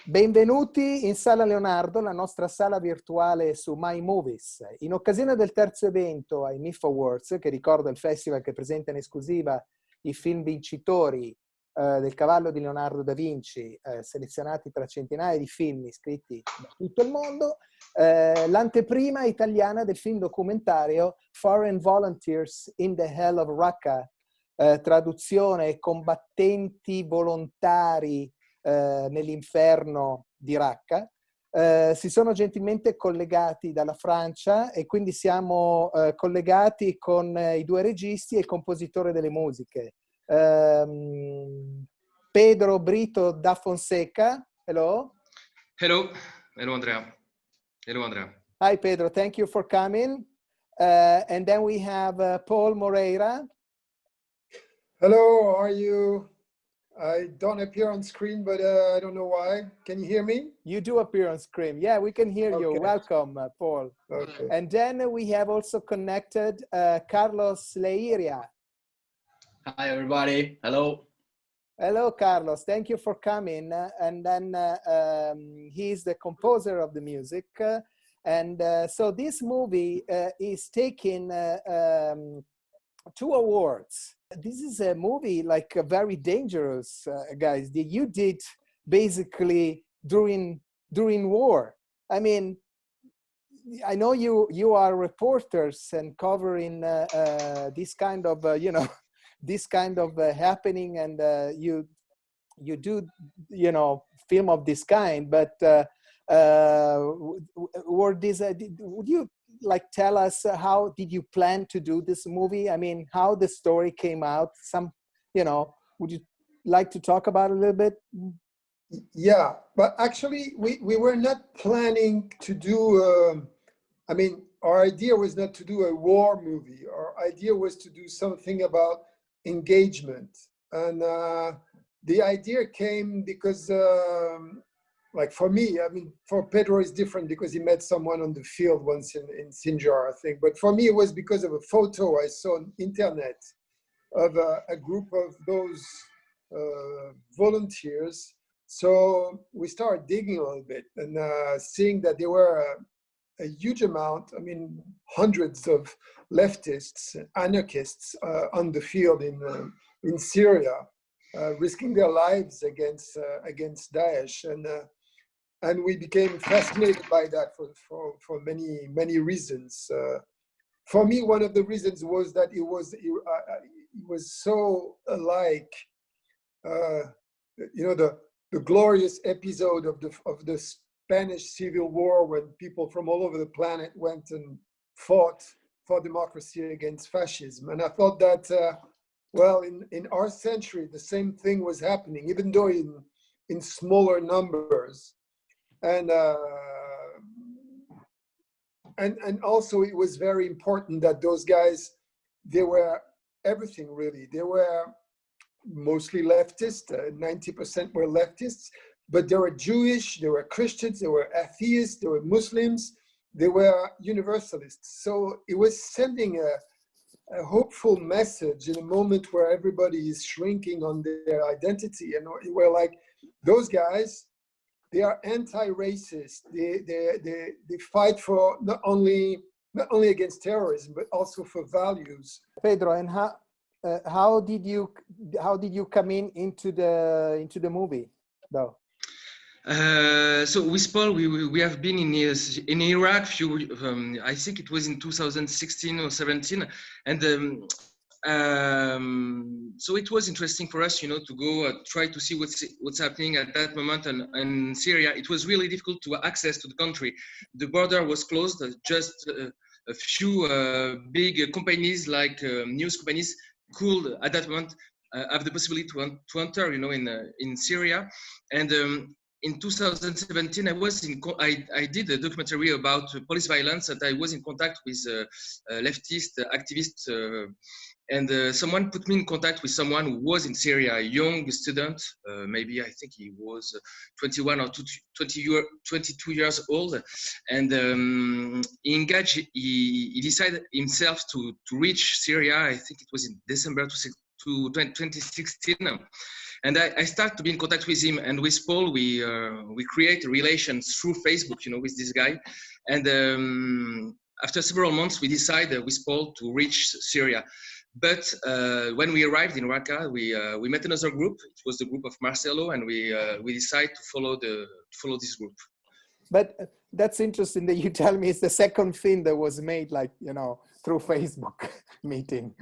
Benvenuti in Sala Leonardo, la nostra sala virtuale su My Movies. In occasione del terzo evento ai MIF Awards, che ricordo è il festival che presenta in esclusiva i film vincitori del cavallo di Leonardo da Vinci, selezionati tra centinaia di film iscritti da tutto il mondo, l'anteprima italiana del film documentario Foreign Volunteers in the Hell of Raqqa, traduzione combattenti volontari nell'inferno di Raqqa. Si sono gentilmente collegati dalla Francia e quindi siamo collegati con i due registi e il compositore delle musiche. Pedro, Brito da Fonseca. Hello. Hello. Hello, Andrea. Hello, Andrea. Hi, Pedro. Thank you for coming. And then we have Paul Moreira. Hello, how are you? I don't appear on screen, but I don't know why. Can you hear me? You do appear on screen. Yeah, we can hear you. Welcome, Paul. Okay. And then we have also connected Carlos Leiria. Hi, everybody. Hello. Hello, Carlos. Thank you for coming. And then he's the composer of the music. And so this movie is taking 2 awards. This is a movie like very dangerous, guys. That you did basically during war. I mean, I know you are reporters and covering this kind of this kind of happening, and you do film of this kind. But would you like tell us how did you plan to do this movie? I mean, how the story came out? Would you like to talk about it a little bit? Yeah, but actually we were not planning to do, I mean, our idea was not to do a war movie. Our idea was to do something about engagement. And the idea came because like for me, I mean, for Pedro is different because he met someone on the field once in Sinjar, I think. But for me, it was because of a photo I saw on internet of a group of those volunteers. So we started digging a little bit and seeing that there were a huge amount, I mean, hundreds of leftists, anarchists on the field in Syria, risking their lives against Daesh. And we became fascinated by that for many reasons. For me, one of the reasons was that it was so like the glorious episode of the Spanish Civil War, when people from all over the planet went and fought for democracy against fascism. And I thought that well, in our century, the same thing was happening, even though in smaller numbers. And also it was very important that those guys, they were everything really. They were mostly leftist, 90% were leftists, but they were Jewish, they were Christians, they were atheists, they were Muslims, they were universalists. So it was sending a hopeful message in a moment where everybody is shrinking on their identity. And we're like, those guys, they are anti-racist. They fight for not only against terrorism, but also for values. Pedro, and how did you come into the movie, though? So with Paul, we have been in Iraq. I think it was in 2016 or 17, and so it was interesting for us, to go try to see what's happening at that moment in Syria. It was really difficult to access to the country. The border was closed. Just a few big companies like news companies could at that moment have the possibility to enter, in Syria. And in 2017, I did a documentary about police violence, and I was in contact with leftist activists, and someone put me in contact with someone who was in Syria, a young student, maybe I think he was 21 or 22 years old, and he decided himself to reach Syria. I think it was in December 2016. And I start to be in contact with him, and with Paul, we create relations through Facebook, with this guy. And after several months, we decided with Paul to reach Syria. But when we arrived in Raqqa, we met another group. It was the group of Marcelo, and we decided to follow this group. But that's interesting that you tell me it's the second film that was made, through Facebook meeting.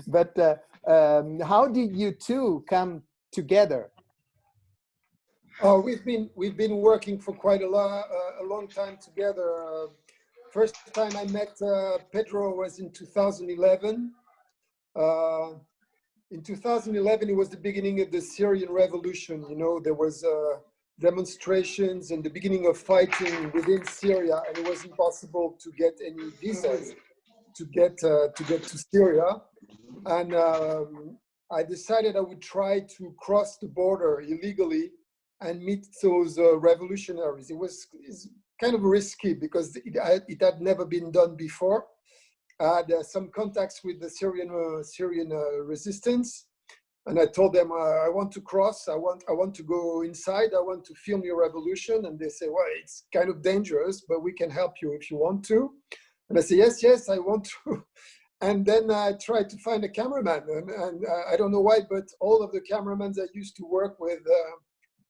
But how did you two come together? Oh, we've been working for quite a long time together. First time I met Pedro was in 2011. In 2011, it was the beginning of the Syrian revolution. There was demonstrations and the beginning of fighting within Syria, and it was impossible to get any visas to get to Syria. And I decided I would try to cross the border illegally and meet those revolutionaries. It's kind of risky because it had never been done before. I had some contacts with the Syrian resistance, and I told them I want to cross. I want to go inside. I want to film your revolution. And they say, well, it's kind of dangerous, but we can help you if you want to. And I say, yes, I want to. And then I tried to find a cameraman, and I don't know why, but all of the cameramen I used to work with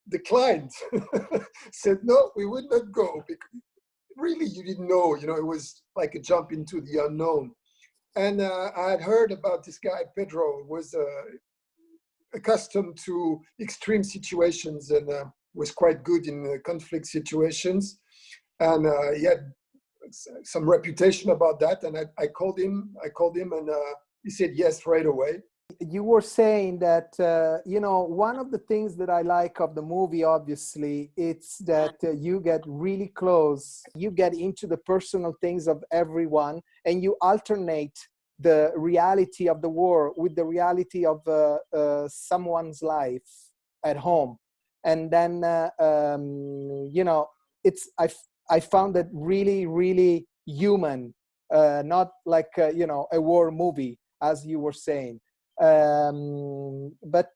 declined. Said no, we would not go because really you didn't know. It was like a jump into the unknown. And I had heard about this guy Pedro, was accustomed to extreme situations and was quite good in conflict situations, and he had some reputation about that. And I called him, and he said yes right away. You were saying that, one of the things that I like of the movie, obviously, it's that you get really close, you get into the personal things of everyone, and you alternate the reality of the war with the reality of someone's life at home. And then, I found that really, really human, not like, a war movie, as you were saying. But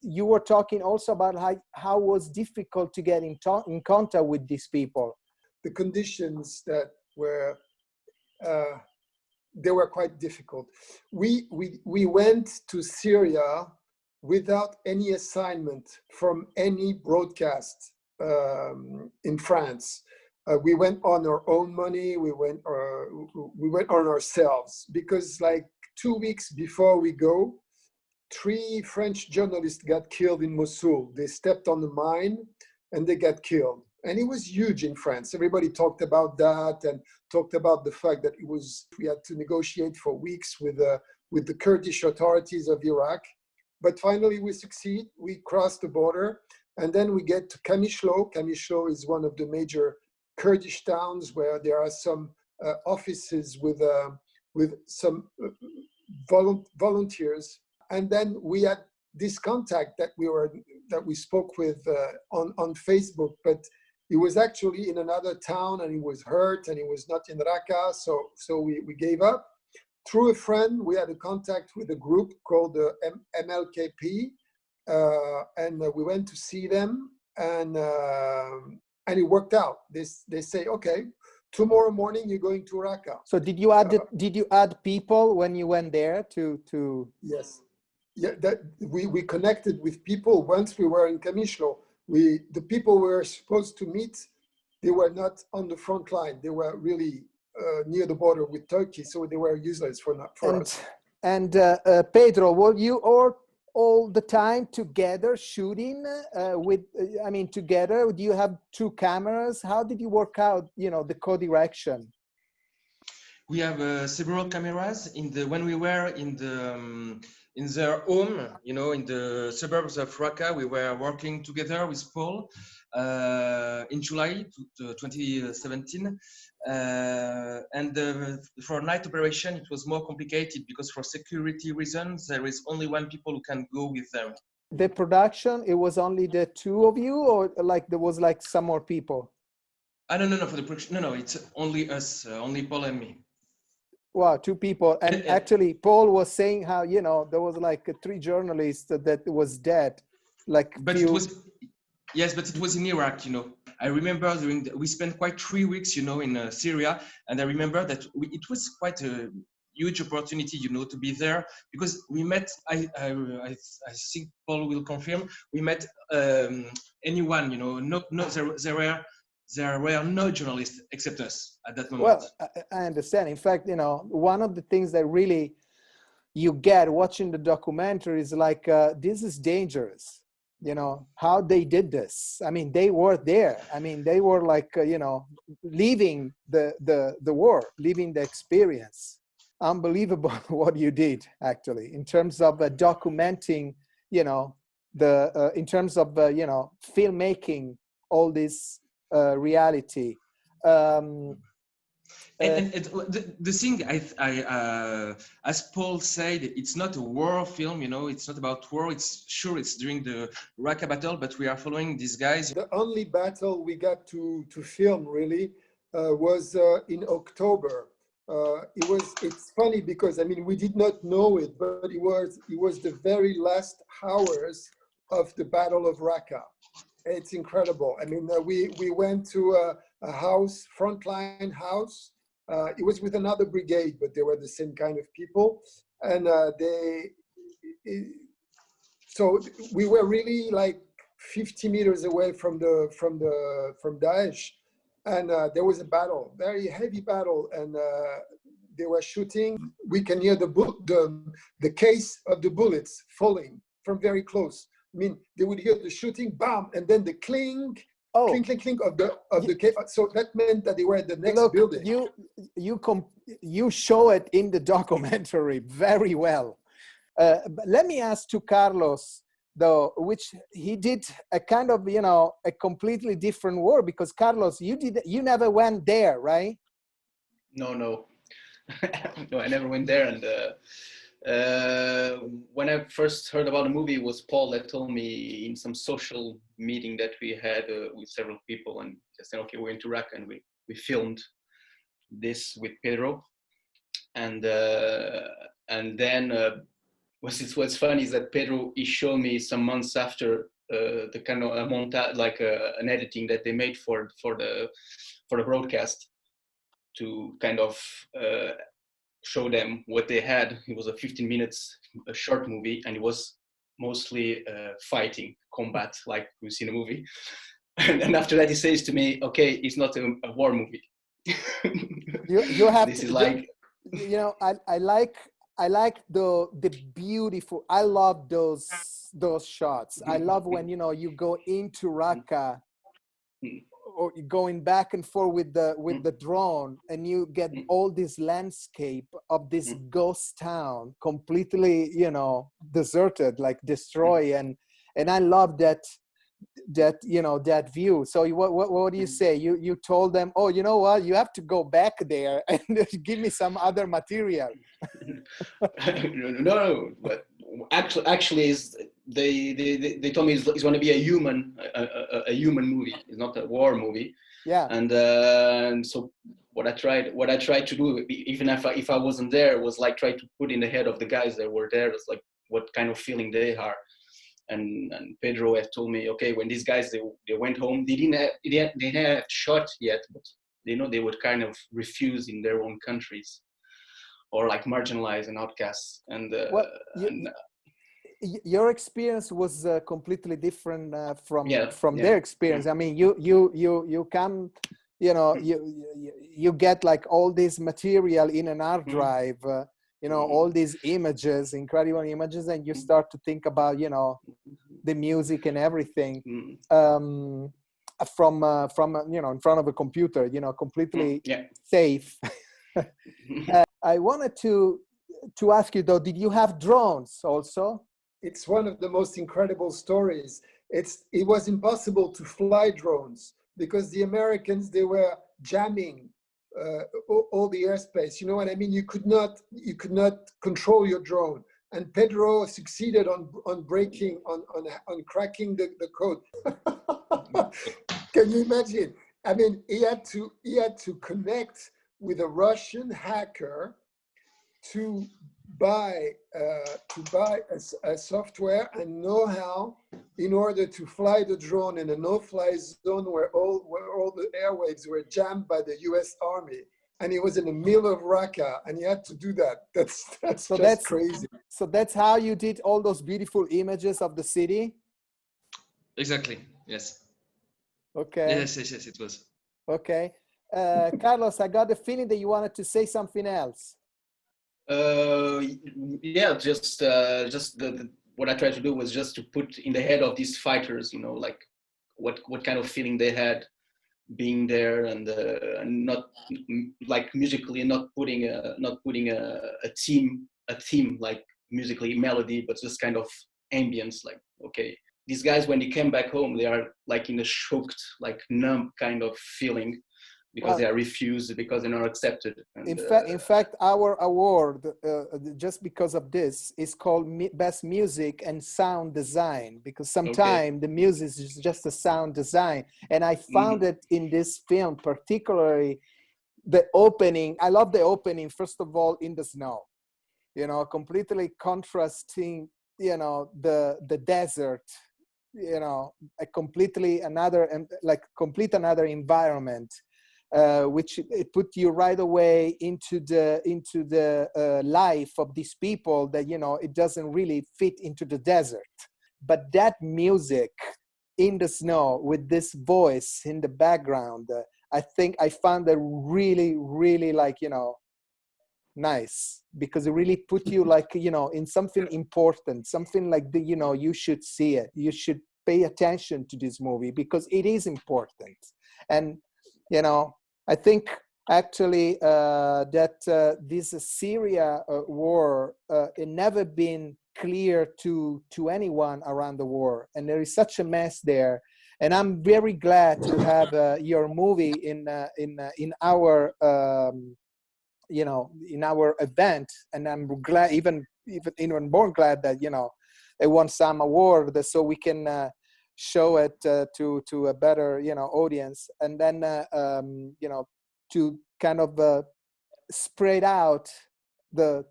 you were talking also about how it was difficult to get in contact with these people. The conditions that were, they were quite difficult. We went to Syria without any assignment from any broadcast in France. We went on our own money. We went on ourselves, because like 2 weeks before we go, 3 French journalists got killed in Mosul. They stepped on the mine and they got killed. And it was huge in France. Everybody talked about that and talked about the fact that we had to negotiate for weeks with the Kurdish authorities of Iraq. But finally we succeed. We cross the border, and then we get to Kamishlo. Kamishlo is one of the major Kurdish towns where there are some offices with some volunteers. And then we had this contact that we spoke with on Facebook, but he was actually in another town and he was hurt and he was not in Raqqa, so we gave up. Through a friend, we had a contact with a group called the MLKP, and we went to see them, and it worked out. They say, okay, tomorrow morning you're going to Raqqa. So did you add people when you went there to? Yes, yeah. That we connected with people once we were in Kamishlo. The people we were supposed to meet, they were not on the front line. They were really near the border with Turkey, so they were useless for us. And Pedro, were you all the time together shooting together? Do you have 2 cameras? How did you work out, the co-direction? We have several cameras when we were in their home, in the suburbs of Raqqa. We were working together with Paul in July 2017. And for night operation, it was more complicated because for security reasons, there is only 1 people who can go with them. The production, it was only the 2 of you, or there was some more people? No, for the production, no, it's only us, only Paul and me. Wow, two people. And actually, Paul was saying how, you know, there was like 3 journalists that was dead. Like but it was, yes, but it was in Iraq, you know. I remember we spent quite 3 weeks, you know, in Syria, and I remember that it was quite a huge opportunity, you know, to be there, because we met. I think Paul will confirm. We met anyone, you know. There were no journalists except us at that moment. Well, I understand. In fact, you know, one of the things that really you get watching the documentary is like, this is dangerous. You know, how they did this. I mean, they were there. I mean, they were like, you know, leaving the war, leaving the experience. Unbelievable what you did, actually, in terms of documenting, you know, in terms of, you know, filmmaking all this reality. And the thing, as Paul said, it's not a war film, you know, it's not about war. It's during the Raqqa battle, but we are following these guys. The only battle we got to film really was in October. It's funny because, I mean, we did not know it, but it was the very last hours of the Battle of Raqqa. It's incredible. I mean, we went to a house, frontline house. It was with another brigade, but they were the same kind of people. And so we were really like 50 meters away from Daesh. And there was a battle, very heavy battle. And they were shooting. We can hear the case of the bullets falling from very close. I mean, they would hear the shooting, bam, and then the clink, clink, clink of the case. So that meant that they were at the next building. You show it in the documentary very well. But let me ask to Carlos, though, which he did a kind of, you know, a completely different war, because Carlos, you never went there, right? No, no, I never went there. And when I first heard about the movie, it was Paul that told me in some social meeting that we had with several people, and just said, okay, we're into Raqqa, and we filmed this with Pedro. And then what's funny is that Pedro, he showed me some months after the kind of a montage, like an editing that they made for the broadcast, to kind of show them what they had. It was a 15 minutes, a short movie, and it was mostly fighting, combat, like we see in a movie. And after that, he says to me, okay, it's not a war movie. You have this to, is like, you know, I like the beautiful, I love those shots. I love when, you know, you go into Raqqa, or going back and forth with the drone, and you get all this landscape of this ghost town, completely, you know, deserted, like destroyed, and I love that you know, that view. So what do you say? You told them, oh, you know what, you have to go back there and give me some other material. no, but actually is they told me it's going to be a human movie. It's not a war movie. Yeah. And so what I tried to do, even if I wasn't there, was like try to put in the head of the guys that were there. It's like what kind of feeling they are. And Pedro had told me, okay, when these guys they went home, they didn't have shot yet, but they know they would kind of refuse in their own countries, or like marginalized and outcasts. And your experience was completely different from their their experience. I mean, you come, you know, you get like all this material in an hard drive. You know, all these images, incredible images, and you start to think about, you know, the music and everything from you know, in front of a computer, you know, completely safe. I wanted to ask you though, did you have drones also? It's one of the most incredible stories. It was impossible to fly drones because the Americans, they were jamming all the airspace. You know what I mean? You could not control your drone. And Pedro succeeded on breaking, on cracking the code. Can you imagine? I mean, he had to connect with a Russian hacker to buy a software and know-how in order to fly the drone in a no-fly zone where all the airwaves were jammed by the U.S. Army. And he was in the middle of Raqqa, and he had to do that. That's crazy. So that's how you did all those beautiful images of the city? Exactly, yes. Okay. Yes, it was. Okay. Carlos, I got the feeling that you wanted to say something else. Yeah, just what I tried to do was just to put in the head of these fighters, you know, like what kind of feeling they had being there, and not like musically, not putting a theme like musically melody, but just kind of ambience. Like, okay, these guys, when they came back home, they are like in a shocked, like numb kind of feeling, because they are refused, because they're not accepted. And, in fact, our award, just because of this, is called Best Music and Sound Design, because sometimes the music is just a sound design. And I found it in this film, particularly the opening. I love the opening, first of all, in the snow, you know, completely contrasting, you know, the desert, you know, a completely another environment. Which it put you right away into the life of these people that, you know, it doesn't really fit into the desert. But that music in the snow with this voice in the background, I think I found that really, really, like, you know, nice, because it really put you, like, you know, in something important, something like you know, you should see it, you should pay attention to this movie because it is important. And, you know, I think actually that this Syria war it never been clear to anyone around the world, and there is such a mess there. And I'm very glad to have your movie in our you know, in our event. And I'm glad, even more glad that, you know, it won some award, so we can show it to a better, you know, audience. And then you know, to kind of spread out the,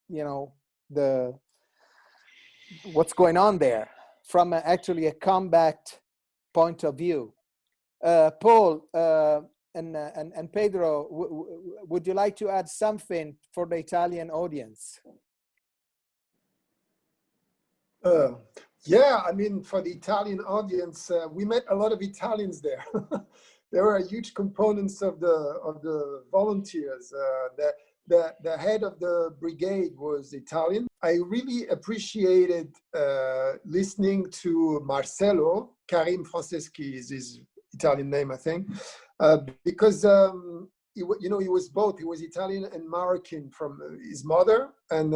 you know, the what's going on there from actually a combat point of view. Paul and Pedro, would you like to add something for the Italian audience? Yeah, I mean, for the Italian audience, we met a lot of Italians there. There were huge components of the volunteers. The head of the brigade was Italian. I really appreciated listening to Marcello. Karim Franceschi is his Italian name, I think, because you know, he was both. He was Italian and Moroccan from his mother, and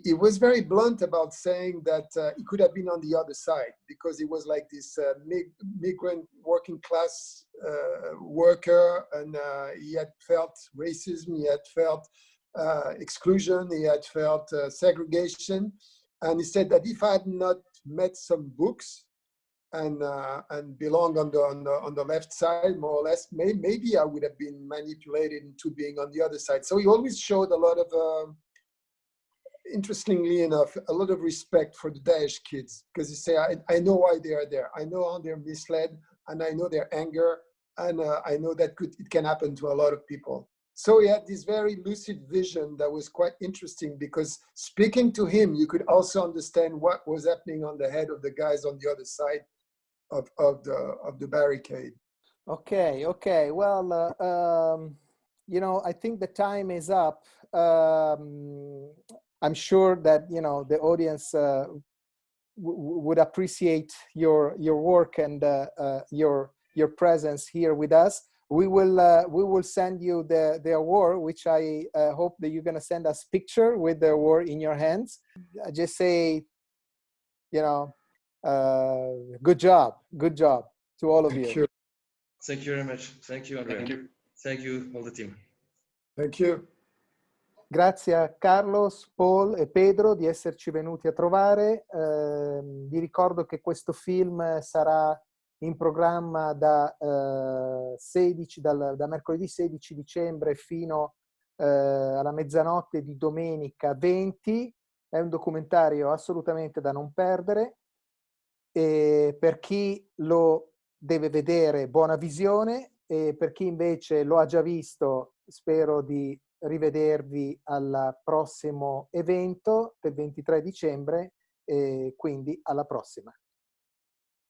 he was very blunt about saying that he could have been on the other side, because he was like this migrant working class worker, and he had felt racism, he had felt exclusion, he had felt segregation. And he said that if I had not met some books and belong on the left side, more or less, maybe I would have been manipulated into being on the other side. So he always showed a lot of interestingly enough, a lot of respect for the Daesh kids, because he say, I know why they are there. I know how they're misled, and I know their anger, and I know that it can happen to a lot of people. So he had this very lucid vision that was quite interesting, because speaking to him, you could also understand what was happening on the head of the guys on the other side of the barricade. Okay. Well, you know, I think the time is up. I'm sure that, you know, the audience would appreciate your work and your presence here with us. We will send you the award, which I hope that you're gonna send us picture with the award in your hands. I just say, you know, good job to all of you. Thank you very much. Thank you, Andrea. Thank you all the team. Thank you. Grazie a Carlos, Paul e Pedro di esserci venuti a trovare. Vi ricordo che questo film sarà in programma da mercoledì 16 dicembre fino alla mezzanotte di domenica 20. È un documentario assolutamente da non perdere, e per chi lo deve vedere, buona visione, e per chi invece lo ha già visto, spero di rivedervi al prossimo evento del 23 dicembre, e quindi alla prossima.